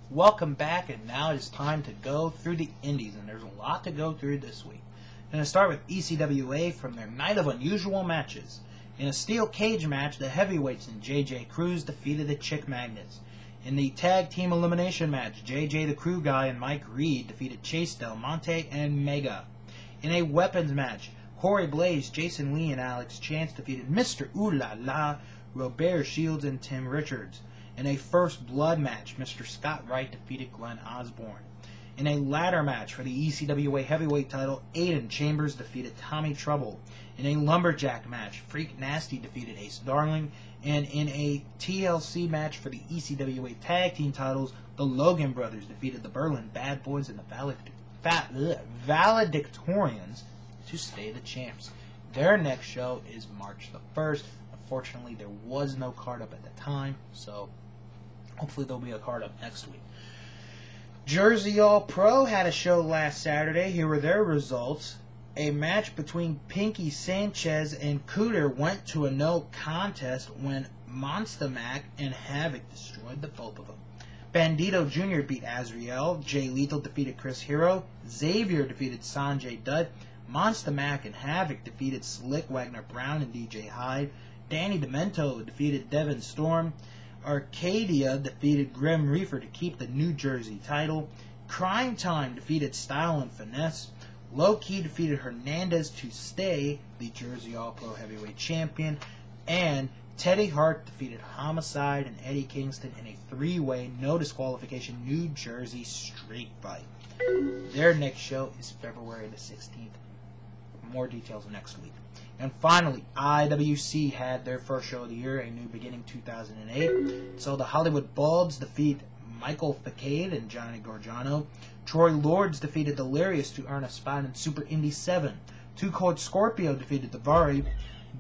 Welcome back, and now it's time to go through the indies, and there's a lot to go through this week. I'm going to start with ECWA from their night of unusual matches. In a steel cage match, the heavyweights and JJ Cruz defeated the Chick Magnets. In the tag team elimination match, JJ the Crew Guy and Mike Reed defeated Chase Del Monte and Mega. In a weapons match, Corey Blaze, Jason Lee, and Alex Chance defeated Mr. Ooh La La, Robert Shields, and Tim Richards. In a first blood match, Mr. Scott Wright defeated Glenn Osborne. In a ladder match for the ECWA heavyweight title, Aiden Chambers defeated Tommy Trouble. In a lumberjack match, Freak Nasty defeated Ace Darling. And in a TLC match for the ECWA tag team titles, the Logan Brothers defeated the Berlin Bad Boys and the Valedictorians to stay the champs. Their next show is March the 1st. Unfortunately, there was no card up at the time, so hopefully there'll be a card up next week. Jersey All Pro had a show last Saturday. Here were their results. A match between Pinky Sanchez and Cooter went to a no contest when Monster Mac and Havoc destroyed the both of them. Bandito Jr. beat Azriel. Jay Lethal defeated Chris Hero. Xavier defeated Sanjay Dutt. Monster Mac and Havoc defeated Slick Wagner Brown and DJ Hyde. Danny Demento defeated Devin Storm. Arcadia defeated Grim Reaper to keep the New Jersey title. Crime Time defeated Style and Finesse. Low Key defeated Hernandez to stay the Jersey All Pro Heavyweight Champion. And Teddy Hart defeated Homicide and Eddie Kingston in a three-way, no disqualification New Jersey street fight. Their next show is February the 16th. More details next week. And finally, IWC had their first show of the year, A New Beginning 2008. So the Hollywood Bulbs defeat Michael Facade and Johnny Gargano. Troy Lords defeated Delirious to earn a spot in Super Indy 7. Two Cold Scorpio defeated the Vari.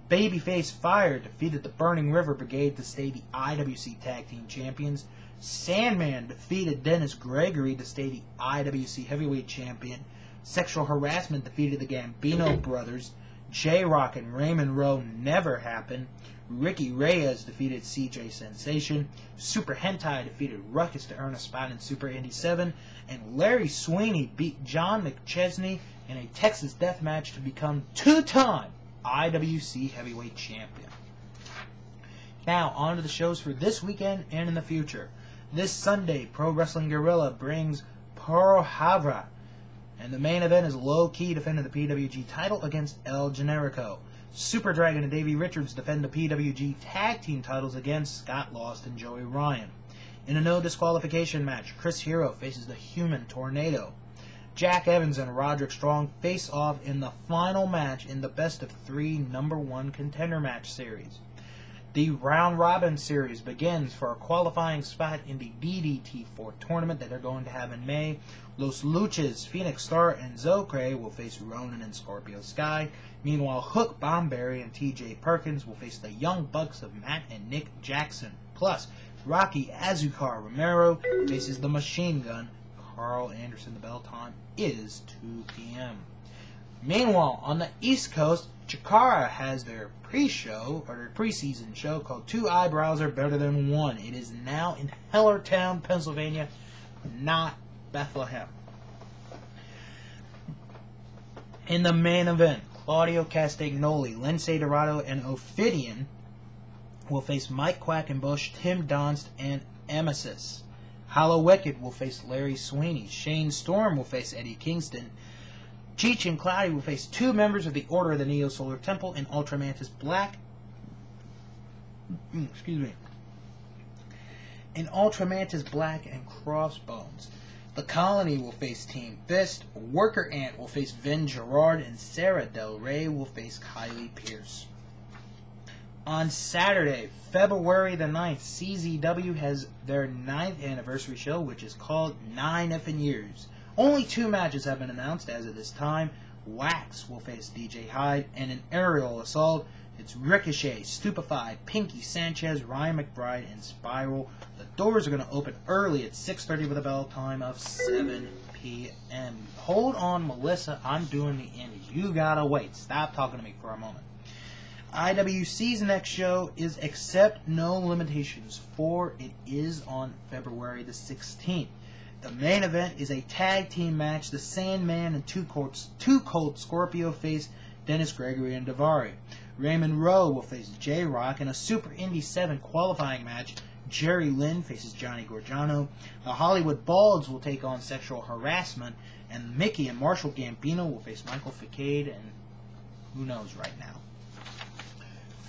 Babyface Fire defeated the Burning River Brigade to stay the IWC Tag Team Champions. Sandman defeated Dennis Gregory to stay the IWC Heavyweight Champion. Sexual Harassment defeated the Gambino Brothers. J-Rock and Raymond Rowe never happened. Ricky Reyes defeated CJ Sensation. Super Hentai defeated Ruckus to earn a spot in Super Indy 7. And Larry Sweeney beat John McChesney in a Texas death match to become two-time IWC Heavyweight Champion. Now, on to the shows for this weekend and in the future. This Sunday, Pro Wrestling Guerrilla brings Pearl Harbor. And the main event is Low Key defending the PWG title against El Generico. Super Dragon and Davey Richards defend the PWG tag team titles against Scott Lost and Joey Ryan. In a no disqualification match, Chris Hero faces the Human Tornado. Jack Evans and Roderick Strong face off in the final match in the best of 3 #1 contender match series. The Round Robin series begins for a qualifying spot in the DDT4 tournament that they're going to have in May. Los Luchas, Phoenix Star, and Zocre will face Ronan and Scorpio Sky. Meanwhile, Hook, Bomberry, and TJ Perkins will face the Young Bucks of Matt and Nick Jackson. Plus, Rocky Azucar Romero faces the Machine Gun, Carl Anderson. The bell time is 2 p.m. Meanwhile, on the East Coast, Chikara has their pre-show, or their preseason show, called Two Eyebrows Are Better Than One. It is now in Hellertown, Pennsylvania, not Bethlehem. In the main event, Claudio Castagnoli, Lindsay Dorado, and Ophidian will face Mike Quackenbush, Tim Donst, and Emesis. Hollow Wicked will face Larry Sweeney. Shane Storm will face Eddie Kingston. Cheech and Cloudy will face 2 members of the Order of the Neo-Solar Temple in Ultramantis Black. In Ultramantis Black and Crossbones. The Colony will face Team Fist. Worker Ant will face Vin Gerard, and Sarah Del Rey will face Kylie Pierce. On Saturday, February the 9th, CZW has their 9th anniversary show, which is called 9 Effin' Years. Only 2 matches have been announced as of this time. Wax will face DJ Hyde, and an aerial assault. It's Ricochet, Stupefied, Pinky Sanchez, Ryan McBride, and Spiral. The doors are going to open early at 6:30 with a bell time of 7 p.m. Hold on, Melissa. I'm doing the indies. You gotta wait. Stop talking to me for a moment. IWC's next show is Accept No Limitations 4. It is on February the 16th. The main event is a tag team match. The Sandman and Too Cold Scorpio face Dennis Gregory and Daivari. Raymond Rowe will face J-Rock in a Super Indy 7 qualifying match. Jerry Lynn faces Johnny Gargano. The Hollywood Balds will take on Sexual Harassment. And Mickey and Marshall Gambino will face Michael Facade and who knows right now.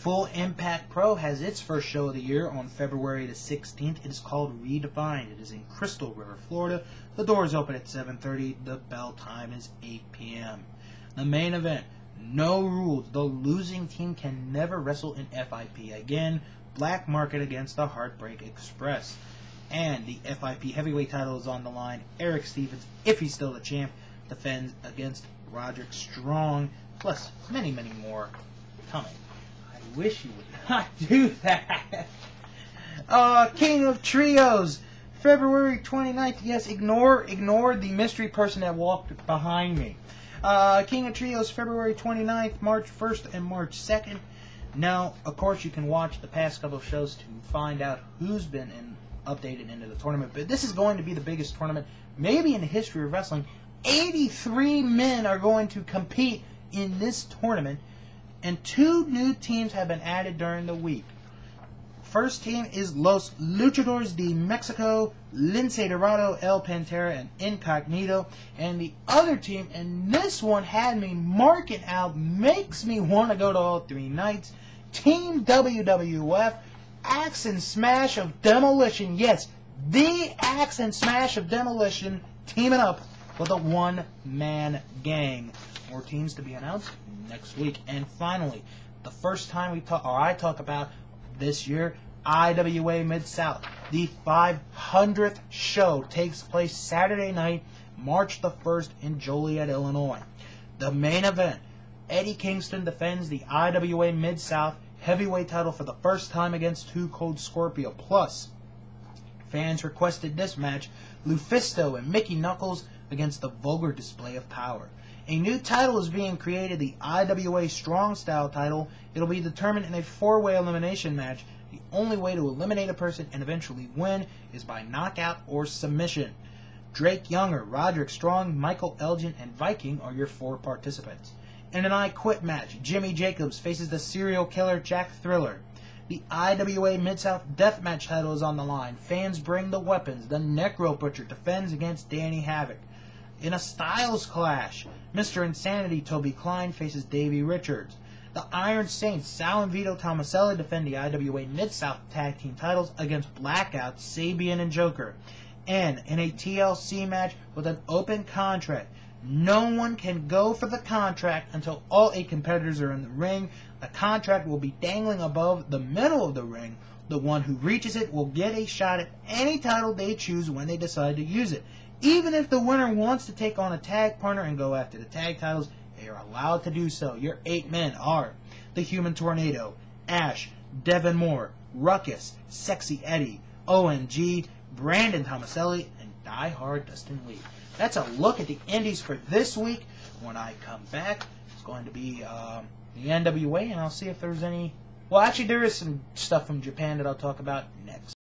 Full Impact Pro has its first show of the year on February the 16th. It is called Redefined. It is in Crystal River, Florida. The doors open at 7:30. The bell time is 8 p.m. The main event, no rules. The losing team can never wrestle in FIP again. Black Market against the Heartbreak Express. And the FIP heavyweight title is on the line. Eric Stevens, if he's still the champ, defends against Roderick Strong. Plus many, many more coming. I wish you would not do that. King of Trios, February 29th. Yes, ignore the mystery person that walked behind me. King of Trios, February 29th, March 1st, and March 2nd. Now, of course, you can watch the past couple of shows to find out who's been updated into the tournament. But this is going to be the biggest tournament, maybe in the history of wrestling. 83 men are going to compete in this tournament. And 2 new teams have been added during the week. First team is Los Luchadores de Mexico, Lince Dorado, El Pantera, and Incognito. And the other team, and this one had me marking out, makes me want to go to all 3 nights. Team WWF, Axe and Smash of Demolition. Yes, the Axe and Smash of Demolition teaming up with a one-man gang. More teams to be announced next week. And finally, the first time I talk about this year, IWA Mid-South. The 500th show takes place Saturday night, March the 1st in Joliet, Illinois. The main event, Eddie Kingston defends the IWA Mid-South heavyweight title for the first time against Too Cold Scorpio. Plus, fans requested this match, Lufisto and Mickey Knuckles against the Vulgar Display of Power. A new title is being created, the IWA Strong Style title. It'll be determined in a 4-way elimination match. The only way to eliminate a person and eventually win is by knockout or submission. Drake Younger, Roderick Strong, Michael Elgin, and Viking are your 4 participants. In an I Quit match, Jimmy Jacobs faces the serial killer Jack Thriller. The IWA Mid-South Deathmatch title is on the line. Fans bring the weapons. The Necro Butcher defends against Danny Havoc. In a Styles Clash, Mr. Insanity Toby Klein faces Davey Richards. The Iron Saints, Sal and Vito Tomaselli defend the IWA Mid-South Tag Team titles against Blackout, Sabian, and Joker. And in a TLC match with an open contract, no one can go for the contract until all 8 competitors are in the ring. The contract will be dangling above the middle of the ring. The one who reaches it will get a shot at any title they choose when they decide to use it. Even if the winner wants to take on a tag partner and go after the tag titles, they are allowed to do so. Your 8 men are the Human Tornado, Ash, Devin Moore, Ruckus, Sexy Eddie, OMG, Brandon Tomaselli, and Die Hard Dustin Lee. That's a look at the indies for this week. When I come back, it's going to be the NWA, and I'll see if there's any... Well, actually, there is some stuff from Japan that I'll talk about next.